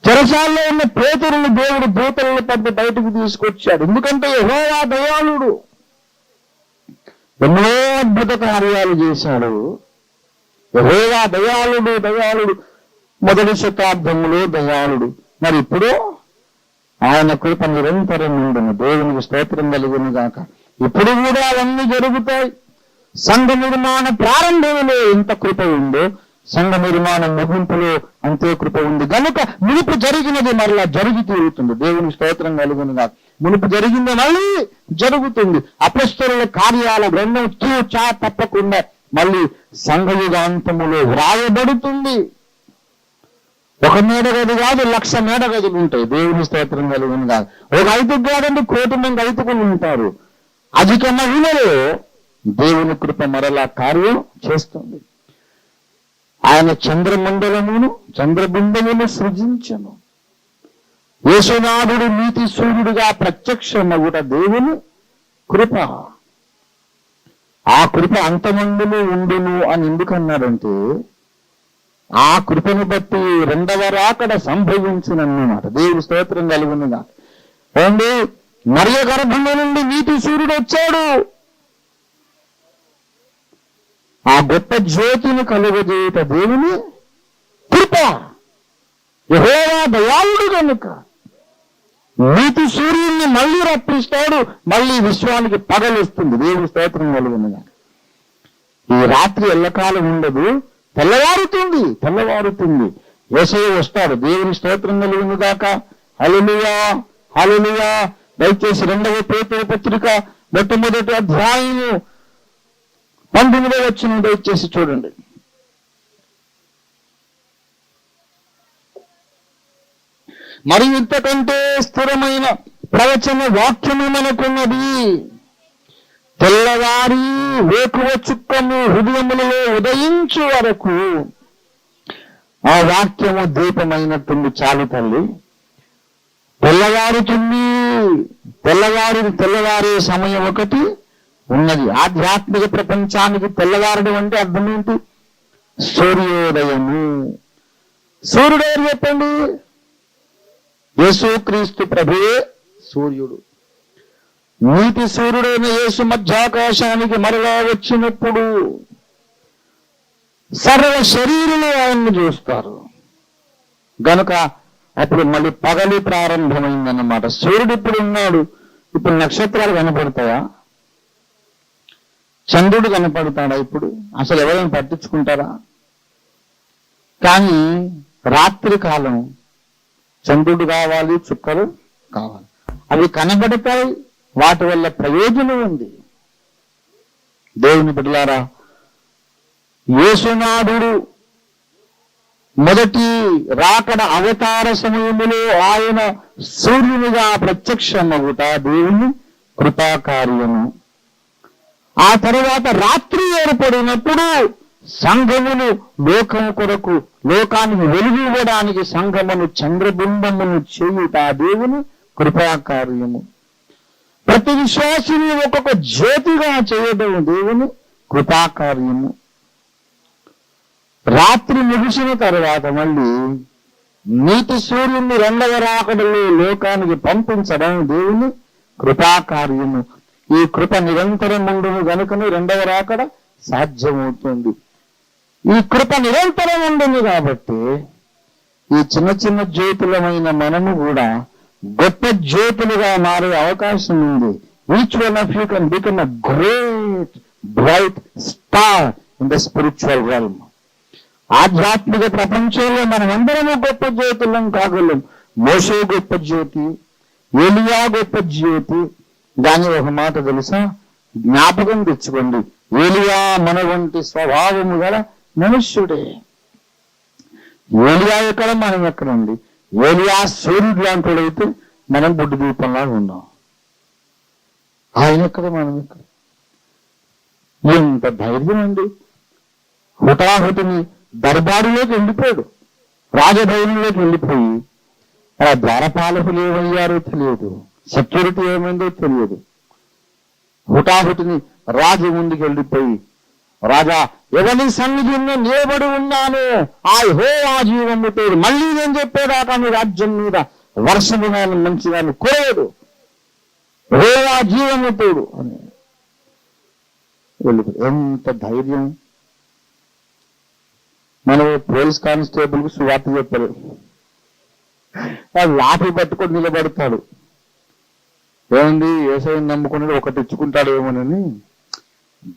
చెరసాలలో ఉన్న పేతురుని దేవుడు దూతలను పంపి బయటకు తీసుకొచ్చాడు. ఎందుకంటే యెహోవా దయాళుడు. ఎన్నో అద్భుత కార్యాలు చేశాడు. యెహోవా దయాళుడు, దయాళుడు. 1వ శతాబ్దంలో దయాళుడు. మరి ఇప్పుడు ఆయన కృప నిరంతరం ఉండును. దేవునికి స్తోత్రం కలుగును గాక. ఇప్పుడు కూడా అవన్నీ జరుగుతాయి. సంఘ నిర్మాణ ప్రారంభంలో ఎంత కృప ఉందో సంఘ నిర్మాణ ముగింపులో అంతే కృప ఉంది. కనుక మునుపు జరిగినది మరలా జరిగి తీరుతుంది. దేవునికి స్తోత్రం కలుగును గాక. మునుపు జరిగింది మళ్ళీ జరుగుతుంది. అపొస్తలుల కార్యాల గ్రంథం తూచా తప్పకుండా మళ్ళీ సంఘయుగాంతములో వ్రాయబడుతుంది. 1 మేడగది కాదు, 1,00,000 మేడగదులు ఉంటాయి. దేవుని స్తోత్రం కలుగును గాక. ఒక ఐదుకు కాదండి, 1,000,000 మంది ఐదుకులు ఉంటారు. అధిక మహిమలో దేవుని కృప మరలా కార్యం చేస్తుంది. ఆయన చంద్రమండలమును చంద్రబింబమును సృజించను. యేసునాథుడు నీతి సూర్యుడిగా ప్రత్యక్షమగుట దేవుని కృప. ఆ కృప అంతమందులో ఉండును అని ఎందుకన్నారంటే ఆ కృపను బట్టి 2వ రాకడ సంభవించినన్నమాట. దేవుని స్తోత్రం కలుగునుగా. ఏమండి, మరియ గర్భంలో నుండి నీతి సూర్యుడు వచ్చాడు. ఆ గొప్ప జ్యోతిని కలుగజేయుట దేవుని కృప. యెహోవా దయాళుడు కనుక నీతి సూర్యుడిని మళ్ళీ రప్పిస్తాడు. మళ్ళీ విశ్వానికి పగలిస్తుంది. దేవుని స్తోత్రం కలుగునుగా. ఈ రాత్రి ఎల్లకాలం ఉండదు, తెల్లవారుతుంది. యేసయ్య వస్తాడు. దేవుని స్తోత్రం కలుగును గాక. హల్లెలూయా, హల్లెలూయా. దయచేసి 2వ పేతురు పత్రిక 1వ అధ్యాయము 19వ వచనం దయచేసి చూడండి. మరి ఇంతకంటే స్థిరమైన ప్రవచన వాక్యము మనకున్నది. తెల్లవారి వేకువ చుక్కము హృదయములలో ఉదయించు వరకు ఆ వాక్యము దీపమైనట్టుంది. చాలు తల్లి, తెల్లవారుతుంది. తెల్లవారే సమయం ఒకటి ఉన్నది. ఆధ్యాత్మిక ప్రపంచానికి తెల్లవారడం అంటే అర్థం ఏంటి? సూర్యోదయము. సూర్యుడు ఎవరు చెప్పండి? యేసుక్రీస్తు ప్రభువే సూర్యుడు. నీతి సూర్యుడైన యేసు మధ్యాకాశానికి మరలా వచ్చినప్పుడు సర్వ శరీరులు ఆయన్ని చూస్తారు గనుక అప్పుడు మళ్ళీ పగలు ప్రారంభమైందన్నమాట. సూర్యుడు ఇప్పుడు ఉన్నాడు. ఇప్పుడు నక్షత్రాలు కనపడతాయా? చంద్రుడు కనపడతాడా? ఇప్పుడు అసలు ఎవరైనా పట్టించుకుంటారా? కానీ రాత్రి కాలం చంద్రుడు కావాలి, చుక్కలు కావాలి. అవి కనబడతాయి. వాటి వల్ల ప్రయోజనం ఉంది. దేవుని బిడ్డలారా, యేసునాథుడు మొదటి రాకడ అవతార సమయములో ఆయన సూర్యునిగా ప్రత్యక్షమగుట దేవుని కృపాకార్యము. ఆ తరువాత రాత్రి ఏర్పడినప్పుడు సంఘమును లోకము కొరకు, లోకానికి వెలుగు ఇవ్వడానికి సంఘమును చంద్రబింబమును చేయుట దేవుని కృపాకార్యము. ప్రతి విశ్వాసిని ఒక్కొక్క జ్యోతిగా చేయడం దేవుని కృపాకార్యము. రాత్రి ముగిసిన తర్వాత మళ్ళీ నీతి సూర్యుని రెండవ రాకడలో లోకానికి పంపించడం దేవుని కృపాకార్యము. ఈ కృప నిరంతరం ఉండును గనుకనే రెండవ రాకడ సాధ్యమవుతుంది. ఈ కృప నిరంతరం ఉండును కాబట్టి ఈ చిన్న చిన్న జ్యోతులమైన మనము కూడా గొప్ప జ్యోతులుగా మారే అవకాశం ఉంది. Each one of you can become a great bright star in the spiritual realm. ఆధ్యాత్మిక ప్రపంచంలో మనమందరము గొప్ప జ్యోతులం కాగలం. మోషే గొప్ప జ్యోతి, ఏలియా గొప్ప జ్యోతి. దాని ఒక మాట తెలుసా? జ్ఞాపకం తెచ్చుకోండి, ఏలియా మన వంటి స్వభావము గల మనుష్యుడే. ఏలియా ఎక్కడ, మనం ఎక్కడండి? ఏలియా సూర్యుడు లాంటివాడైతే మనం బుడ్డి దీపంలాగా ఉన్నాం. ఆయన ఎక్కడ, మనం ఎక్కడ? ఎంత ధైర్యం అండి! హుటాహుటిని దర్బారులోకి వెళ్ళిపోయాడు, రాజభవనంలోకి వెళ్ళిపోయి ఆ ద్వారపాలకులు ఏమయ్యారో తెలియదు, సెక్యూరిటీ ఏమైందో తెలియదు. హుటాహుటిని రాజు ముందుకు వెళ్ళిపోయి, రాజా, ఎవరి సన్నిధిలో నిలబడి ఉన్నాను, ఆ యెహోవా జీవముతో మళ్ళీ నేను చెప్పేదాకా మీ రాజ్యం మీద వర్షము కానీ మంచిగాని కోరదు, యెహోవా జీవముతోడు అని వెళ్ళిపోయి. ఎంత ధైర్యం! మనం పోలీస్ కానిస్టేబుల్ కు సువార్త చెప్పారు, లాఠీ పట్టుకొని నిలబడతాడు. ఏమండి, యేసయ్యను నమ్ముకున్నాడు, ఒకటి ఇచ్చుకుంటాడు ఏమోనని.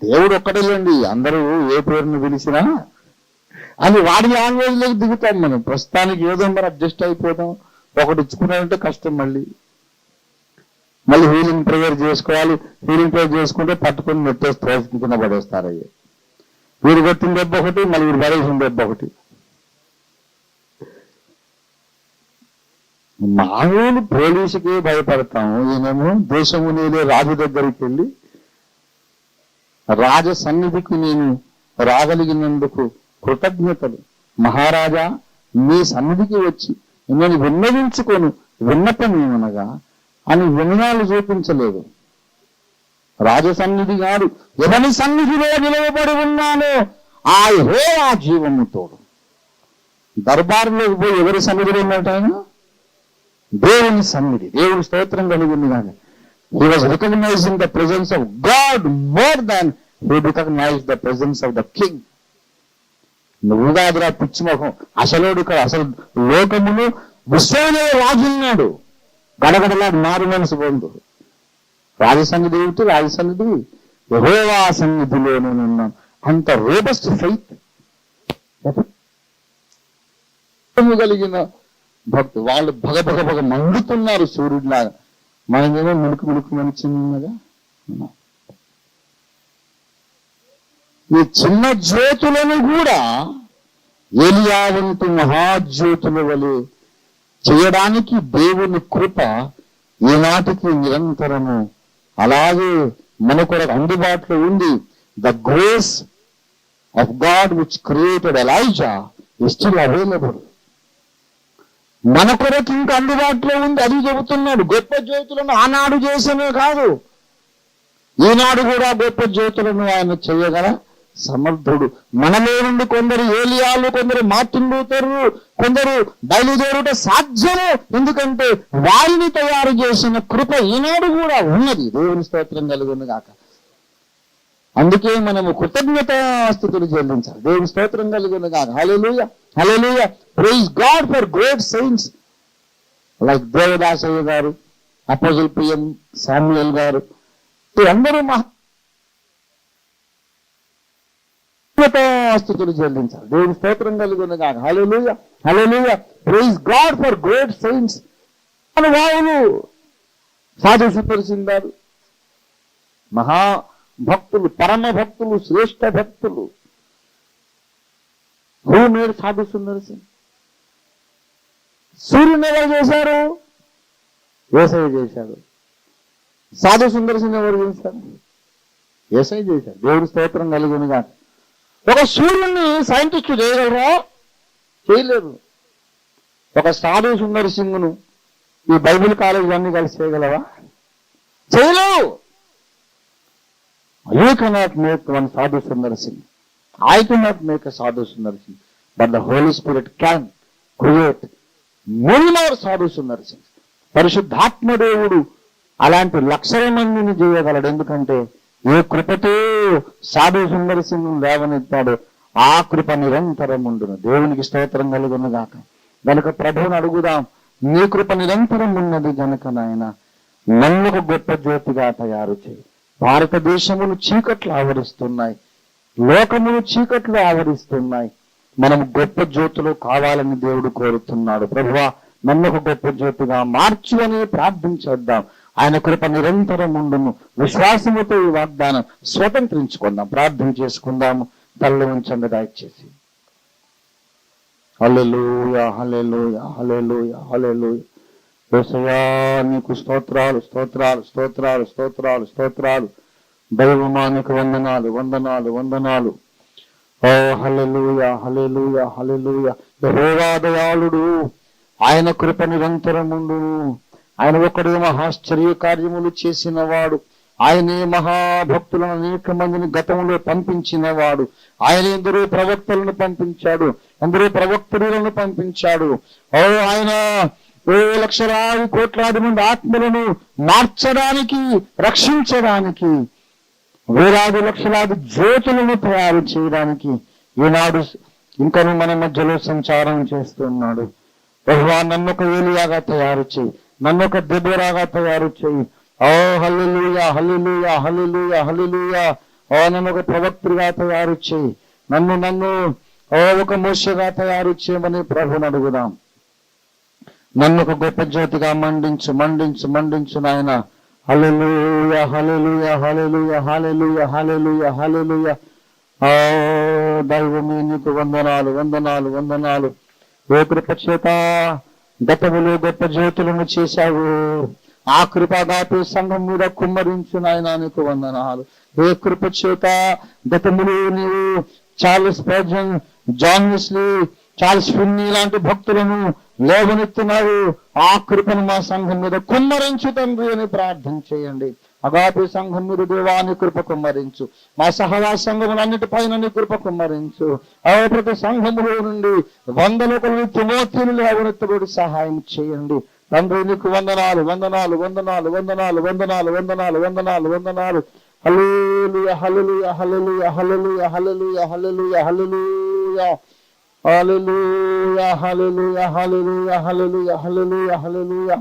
దేవుడు ఒక్కటేలేండి, అందరూ ఏ పేరును పిలిచినా అది వాడి లాంగ్వేజ్ లోకి దిగుతాం. మనం ప్రస్తుతానికి ఏదో మరి అడ్జస్ట్ అయిపోతాం. ఒకటి ఇచ్చుకున్నాడంటే కష్టం. మళ్ళీ హీలింగ్ ప్రేయర్ చేసుకోవాలి. హీలింగ్ ప్రేయర్ చేసుకుంటే పట్టుకొని నెట్టేస్తారు, కింద పడేస్తారు. అయ్యే వీరు కొట్టిన దెబ్బ ఒకటి, మళ్ళీ వీరు పడేసిన దెబ్బ ఒకటి. మామూలు పోలీసుకే భయపడతాము. ఈయనేమో దేశము నేలే రాజు దగ్గరికి వెళ్ళి, రాజ సన్నిధికి నేను రాగలిగినందుకు కృతజ్ఞతలు మహారాజా, మీ సన్నిధికి వచ్చి నేను విన్నవించుకోను, విన్నపం ఏమనగా అని విన్నయాలు చూపించలేదు. రాజ సన్నిధి కాదు, ఎవరి సన్నిధిలో నిలవబడి ఉన్నానో ఆ యెహోవా జీవముతోడు. దర్బారులోకి పోయి ఎవరి సన్నిధిలో ఉన్నట్టు? ఆయన దేవుని సన్నిధి, దేవుని స్తోత్రం కలిగింది. కానీ he was recognizing the presence of God more than he recognized the presence of the king. నువ్వు కాదురా పిచ్చిమొఖం, అసలోడు కాదు. అసలు లోకమును విశ్వమే రాజున్నాడు, గడగడలా మారు మనసు పొందు. రాజసన్నిధి ఏమిటి? రాజసన్నిధి యెహోవా సన్నిధిలో నేను ఉన్నాను. అంత రోబస్ట్ ఫెయిత్ కలిగిన భక్తు. వాళ్ళు భగ మండుతున్నారు సూర్యుడిలాగా. మనమేమో ముడుకు మన చిన్నగా. ఈ చిన్న జ్యోతులను కూడా ఏలియా వంటి మహాజ్యోతుల వలె చేయడానికి దేవుని కృప ఈనాటికి నిరంతరము అలాగే మన కొరకు అందుబాటులో ఉంది. The grace of God which created Elijah is still available. మన కొరకు ఇంకా అందుబాటులో ఉంది. అది చెబుతున్నాడు. గొప్ప జ్యోతులను ఆనాడు చేసమే కాదు, ఈనాడు కూడా గొప్ప జ్యోతులను ఆయన చేయగల సమర్థుడు. మనలో నుండి కొందరు ఏలియాలు, కొందరు మార్టిన్ లూథర్, కొందరు బయలుదేరుట సాధ్యము. ఎందుకంటే వారిని తయారు చేసిన కృప ఈనాడు కూడా ఉన్నది. దేవుని స్తోత్రం కలుగును గాక. అందుకే మనము కృతజ్ఞతాస్తుతులు చెల్లించాలి. దేవుని స్తోత్రం కలుగును గాక. హల్లెలూయా, హల్లెలూయా. Praise God for great saints like Devadasayya garu, apostle PM Samuel గారు, అందరూ స్తుతులు చెల్లించాలి. దేవుని స్తోత్రం కలుగును గాక. హల్లెలూయా, హల్లెలూయా. Praise God for great saints. అనుభావులు, సాధు సుందర్ గారు, మహా భక్తులు, పరమ భక్తులు, శ్రేష్ఠ భక్తులు. హూ మేడ్ సాధు సుందర్ సింగ్? సూర్యుని ఎవరు చేశారు? యేసయ్య చేశాడు. సాధు సుందర్ సింగ్ ఎవరు చేశారు? యేసయ్య చేశాడు. దేవుడి స్తోత్రం కలుగును గాక. ఒక సూర్యుని సైంటిస్టు చేయగలరా? చేయలేరు. ఒక సాధు సుందర్ సింగ్ను ఈ బైబిల్ కాలేజ్ అన్ని కలిసి చేయగలవా? చేయలేవు. You cannot make one Sadhu Sundar Singh. I cannot make a Sadhu Sundar Singh. But the Holy Spirit can create many more Sadhu Sundar Singhs. పరిశుద్ధాత్మ దేవుడు అలాంటి లక్షల మందిని చేయగలడు. ఎందుకంటే ఏ కృపతో సాధు సుందర సింగ్ లేవనెత్తాడు ఆ కృప నిరంతరం ఉండును. దేవునికి స్తోత్రం కలుగును గాక. గనుక ప్రభువుని అడుగుదాం, నీ కృప నిరంతరం ఉన్నది గనుక నాయన నన్ను ఒక గొప్ప జ్యోతిగా తయారు చేయి. భారతదేశమును చీకట్లు ఆవరిస్తున్నాయి, లోకమును చీకట్లు ఆవరిస్తున్నాయి. మనం గొప్ప జ్యోతులు కావాలని దేవుడు కోరుతున్నాడు. ప్రభువా నన్ను ఒక గొప్ప జ్యోతిగా మార్చు అని ప్రార్థించేద్దాం. ఆయన కృప నిరంతరం ఉండును. విశ్వాసముతో ఈ వాగ్దానం స్వతంత్రించుకుందాం. ప్రార్థన చేసుకుందాము. తల్లి ఉంచండి దయచేసి. హల్లెలూయా, హల్లెలూయా, హల్లెలూయా, హల్లెలూయా. యేసయ్యా నీకు స్తోత్రాలు, స్తోత్రాలు, స్తోత్రాలు, స్తోత్రాలు, స్తోత్రాలు. దైవమానికి వందనాలు, వందనాలు, వందనాలు. ఓ హల్లెలూయా, హల్లెలూయా, హల్లెలూయా. యెహోవా దయాళుడు, ఆయన కృప నిరంతరం ఉండును. ఆయన ఒకడే మహాశ్చర్య కార్యములు చేసిన వాడు. ఆయనే మహాభక్తులను అనేక మందిని గతంలో పంపించిన వాడు. ఆయన ఎందరో ప్రవక్తలను పంపించాడు, ఎందరో ప్రవక్తలను పంపించాడు. ఓ ఆయన లక్షలాది కోట్లాది మంది ఆత్మలను మార్చడానికి, రక్షించడానికి, వేలాది లక్షలాది జ్యోతులను తయారు చేయడానికి ఈనాడు ఇంకను మన మధ్యలో సంచారం చేస్తున్నాడు. బహువా నన్ను ఒక ఏలియాగా తయారు చేయి, నన్ను ఒక దెబోరాగా తయారు చేయి. ఓ హల్లెలూయా, హల్లెలూయా, హల్లెలూయా, హల్లెలూయా. ఓ నన్ను ఒక ప్రవక్తగా తయారు చేయి, నన్ను ఒక మోషగా తయారు చేయమని ప్రభుని అడుగుదాం. నన్ను ఒక గొప్ప జ్యోతిగా మండించు, మండించు, మండించు నాయన. హల్లెలూయా, హల్లెలూయా, హల్లెలూయా, హల్లెలూయా, హల్లెలూయా, హల్లెలూయా. ఓ దైవమే నీకు వందనాలు, వందనాలు, వందనాలు. ఏ కృప చేత గతములో గొప్ప జ్యోతులను చేశావు, ఆ కృపగాపే సంఘం మీద కుమ్మరించు నాయన, నీకు వందనాలు. ఏ కృప చేత గతములో నీవు Charles Spurgeon, John Wesley, Charles Finney లాంటి భక్తులను లేవనెత్తున్నావు, ఆ కృపను మా సంఘం మీద కుమ్మరించు తండ్రి అని ప్రార్థన చేయండి. అగాపే సంఘం మీద దేవాన్ని కృప కుమ్మరించు. మా సహవాస సంఘములన్నిటిపైన నీ కృప కుమ్మరించు. ప్రతి సంఘములో నుండి వందల కొలది తిమోతిని లేవనెత్తబడి సహాయం చేయండి తండ్రి. నీకు వందనాలు, వందనాలు, వందనాలు, వందనాలు, వందనాలు, వందనాలు, వందనాలు, వందనాలు. హల్లెలూయా, హల్లెలూయా, హల్లెలూయా, హల్లెలూయా, హల్లెలూయా, హల్లెలూయా, హల్లెలూయా. Hallelujah, hallelujah, hallelujah, hallelujah, hallelujah, hallelujah.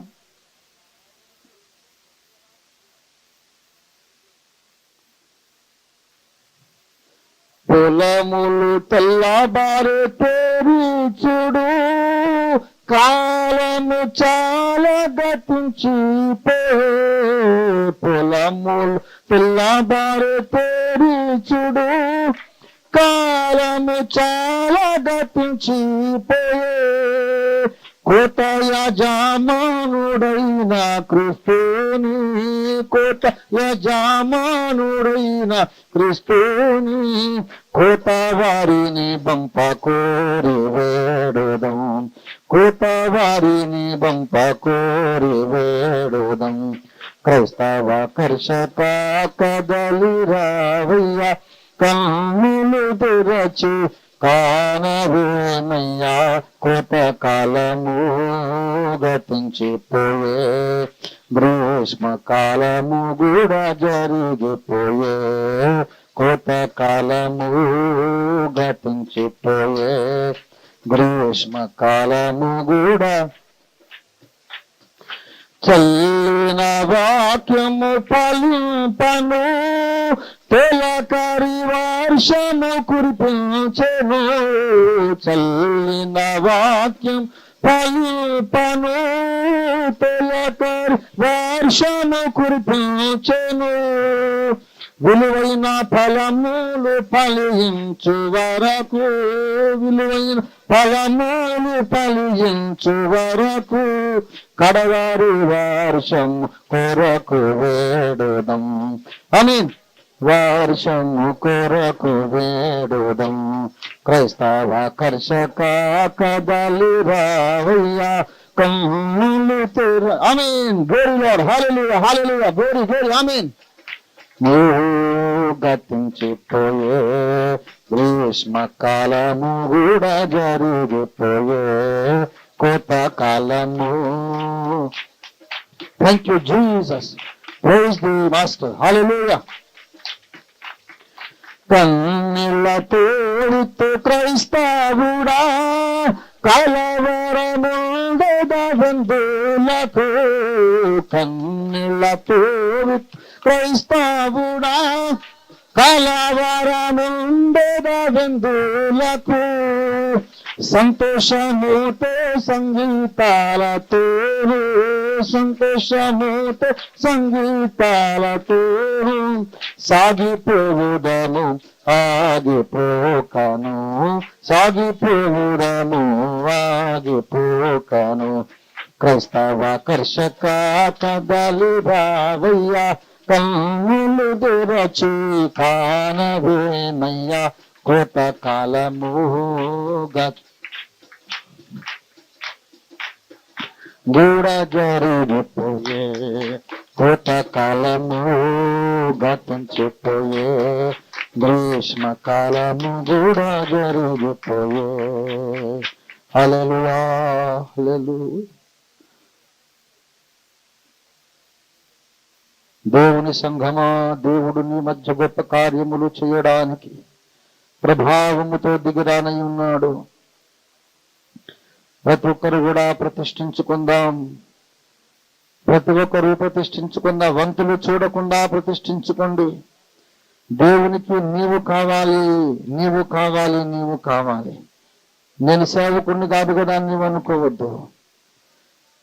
పొలములు తెల్లబారే తేరి చూడు, కాలము చాలా గతించిపోయే. పొలములు తెల్లబారే తేరి చూడు, కాలము చాలా గతించిపోయే. కోట యజమానుడైన క్రీస్తుని, కోట యజమానుడైన క్రీస్తుని, కోట వారిని బంప కోరి వేడుదం, కోట వారిని బంప కోరి వేడుదం. క్రైస్తవ కర్షక కదలి రావయ్య, కన్నులు తెరచి కానవేమయ్యా, కోత కాలము గతించిపోయే, గ్రీష్మ కాలము కూడా జరిగిపోయే, కోత కాలము గతించిపోయే, గ్రీష్మ కాలము కూడా. చల్లిన వాక్యము ఫలింపను, తొలకరి వర్షము కురిపించెను, చల్లిన వాక్యం ఫలింపను, తొలకరి వర్షము కురిపించెను, విలువైన ఫలములు ఫలించు వరకు, విలువైన ఫలములు ఫలించు వరకు, కడవారి వర్షం కొరకు వేడుదం. ఆమేన్. వర్షము కొరకు వేడుదం. క్రైస్తవ కర్షక కదలి రావయ్య, కన్నులు తెర. ఆమేన్. Glory Lord. హల్లెలూయా, హల్లెలూయా. Glory, glory. ఆమేన్. నీవు గతించిపోయే, గ్రీష్మ కాలము కూడా జరిగిపోయే, కోత కాలము. Thank you Jesus. Praise the master. హల్లెలూయా. కన్నీళ్ళ తోడుతూ క్రైస్తవుడా, కలవరముందెద బంధువులకు, కన్నీళ్ళ తోడు క్రైస్తవుడా, కలవరముందెద బంధువులకు, సంతోషముతో సంగీతాలతో, సంతోషముతో సంగీతాలతో సాగిపోవుదము ఆగిపోకను, సాగిపోవుదము ఆగిపోకను. క్రైస్తవ కర్షక కదలి రావయ్య, కన్నులు తెరచి కానవేమయ్యా, కోత కాలము కూడా జరిగిపోయే, కోత కాలము గతించిపోయే, గ్రీష్మ కాలము కూడా జరిగిపోయే. హల్లెలూయా, హల్లెలూయా. దేవుని సంఘమా, దేవుడు నీ మధ్య గొప్ప కార్యములు చేయడానికి ప్రభావముతో దిగిరానై ఉన్నాడు. ప్రతి ఒక్కరు కూడా ప్రతిష్ఠించుకుందాం, ప్రతి ఒక్కరు ప్రతిష్ఠించుకుందాం. వంతులు చూడకుండా ప్రతిష్ఠించుకోండి. దేవునికి నీవు కావాలి, నీవు కావాలి, నీవు కావాలి. నేను సేవకుడిని కాదు కదా నీవు అనుకోవద్దు.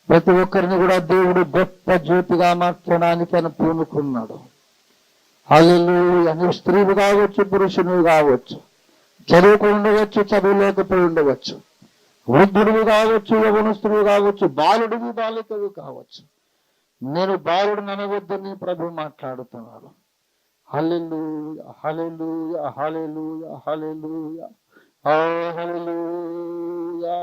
ప్రతి ఒక్కరిని కూడా దేవుడు గొప్ప జ్యోతిగా మార్చడానికి అని పూనుకున్నాడు. హల్లెలూయా. నువ్వు స్త్రీలు కావచ్చు, పురుషులు కావచ్చు, చదువుకు ఉండవచ్చు, చదువు లేకపోయి ఉండవచ్చు, వృద్ధుడివి కావచ్చు, యవనస్తుడివి కావచ్చు, బాలుడివి బాలికవి కావచ్చు. నేను బాలుడు అనవద్దని ప్రభు మాట్లాడుతున్నాడు. హల్లెలూయా, హల్లెలూయా, హల్లెలూయా, హల్లెలూయా, హల్లెలూయా.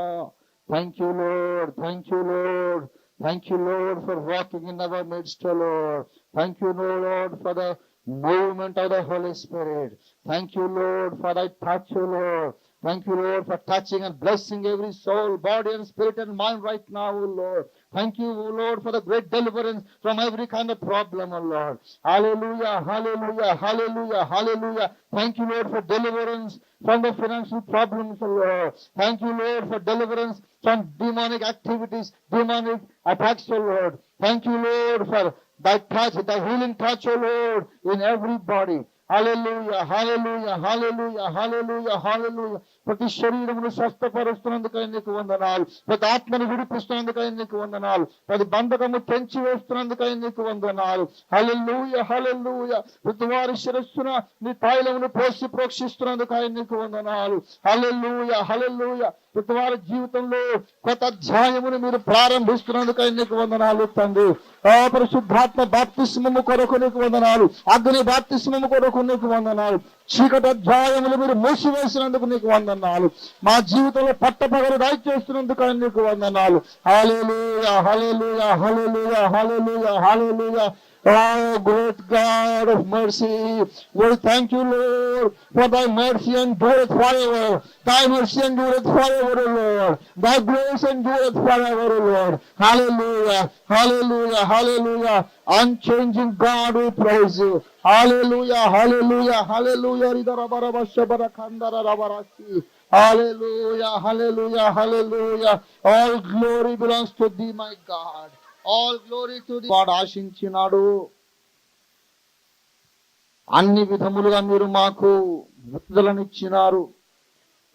Thank you, Lord. Thank you, Lord. Thank you, Lord, for walking in our midst, Lord. Thank you, Lord, for the movement of the Holy Spirit. Thank you, Lord, for thy touch, Lord. Thank you, Lord, for touching and blessing every soul, body, and spirit and mind right now, Lord. Thank you, Lord, for the great deliverance from every kind of problem, Lord. Hallelujah, hallelujah, hallelujah, hallelujah. Thank you, Lord, for deliverance from the financial problems, Lord. Thank you, Lord, for deliverance from demonic activities, demonic attacks, Lord. Thank you, Lord, for thy touch, thy healing touch, Lord, in every body. హల్లెలూయా, హల్లెలూయా, హల్లెలూయా, హల్లెలూయా, హల్లెలూయా. ప్రతి శరీరమును స్వస్థపరుస్తున్నందుకై నీకు వందనాలు. ప్రతి ఆత్మను విడిపిస్తున్నందుకై నీకు వందనాలు. ప్రతి బంధకము తెంచి వేస్తున్నందుకై నీకు వందనాలు. హల్లెలూయా, హల్లెలూయా. ప్రతి వారి శిరస్సున నీ తైలమును పోసి ప్రోక్షిస్తున్నందుకై నీకు వందనాలు. హల్లెలూయా, హల్లెలూయా. ప్రతి వారి జీవితంలో కొత్త అధ్యాయమును మీరు ప్రారంభిస్తున్నందుకై నీకు వందనాలు తండ్రి. పరిశుద్ధాత్మ బాప్తిస్మము కొరకు నీకు వందనాలు. అగ్ని బాప్తిస్మము కొరకు నీకు వందనాలు. చీకటి అధ్యాయములు మీరు మూసివేసినందుకు నీకు వందనాలు. మా జీవితంలో పట్టపగలు దయచేస్తున్నందుకు నీకు వందనాలు. హల్లెలూయా, హల్లెలూయా, హల్లెలూయా, హల్లెలూయా, హల్లెలూయా. Oh, great God of mercy, we thank you, Lord, for thy mercy endureth forever. Thy mercy endureth forever, O Lord. Thy grace endureth forever, O Lord. Hallelujah, hallelujah, hallelujah. Unchanging God, we praise you. Hallelujah, hallelujah, hallelujah. Hallelujah, hallelujah, hallelujah. All glory belongs to thee, my God. All glory to thee. వాడు ఆశించినాడు. అన్ని విధములుగా మీరు మాకు విడుదలనిచ్చినారు.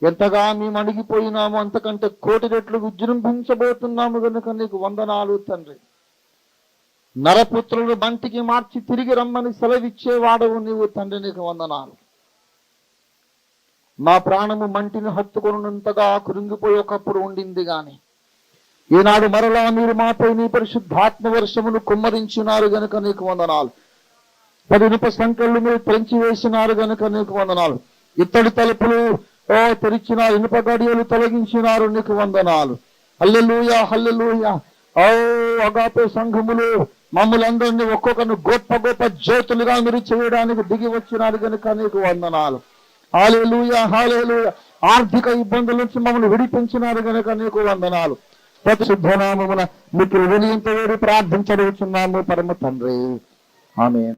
ఎంతగా మేము అణిగిపోయినాము అంతకంటే కోటి రెట్లు విజృంభించబోతున్నాము కనుక నీకు వందనాలు తండ్రి. నరపుత్రులు బంటికి మార్చి తిరిగి రమ్మని సెలవిచ్చేవాడవు నీవు తండ్రి, నీకు వందనాలు. మా ప్రాణము మంటిని హత్తుకొనున్నంతగా కృంగిపోయి ఒకప్పుడు ఉండింది గాని ఈనాడు మరలా మీరు మాపై నీ పరిశుద్ధాత్మ వర్షమును కుమ్మరించినారు గనుక నీకు వందనాలు. 10 ఇనుప సంకెళ్ళు మీరు తెంచి వేసినారు గనుక నీకు వందనాలు. ఇత్తడి తలుపులు తెరిచిన ఇనుప గడియలు తొలగించినారు, నీకు వందనాలు. హల్లెలూయా, హల్లెలూయా. అగాపే సంఘములు మమ్మల్ందరినీ ఒక్కొక్కరిని గొప్ప గొప్ప జ్యోతులుగా మీరు చేయడానికి దిగి వచ్చినారు గనుక నీకు వందనాలు. హల్లెలూయా, హల్లెలూయా. ఆర్థిక ఇబ్బందుల నుంచి మమ్మల్ని విడిపించినారు గనుక నీకు వందనాలు. ప్రతి శుద్ధనామమున మీకు వినియంత వేడి ప్రార్థించడుచున్నాము పరమ తండ్రి. ఆమేన్.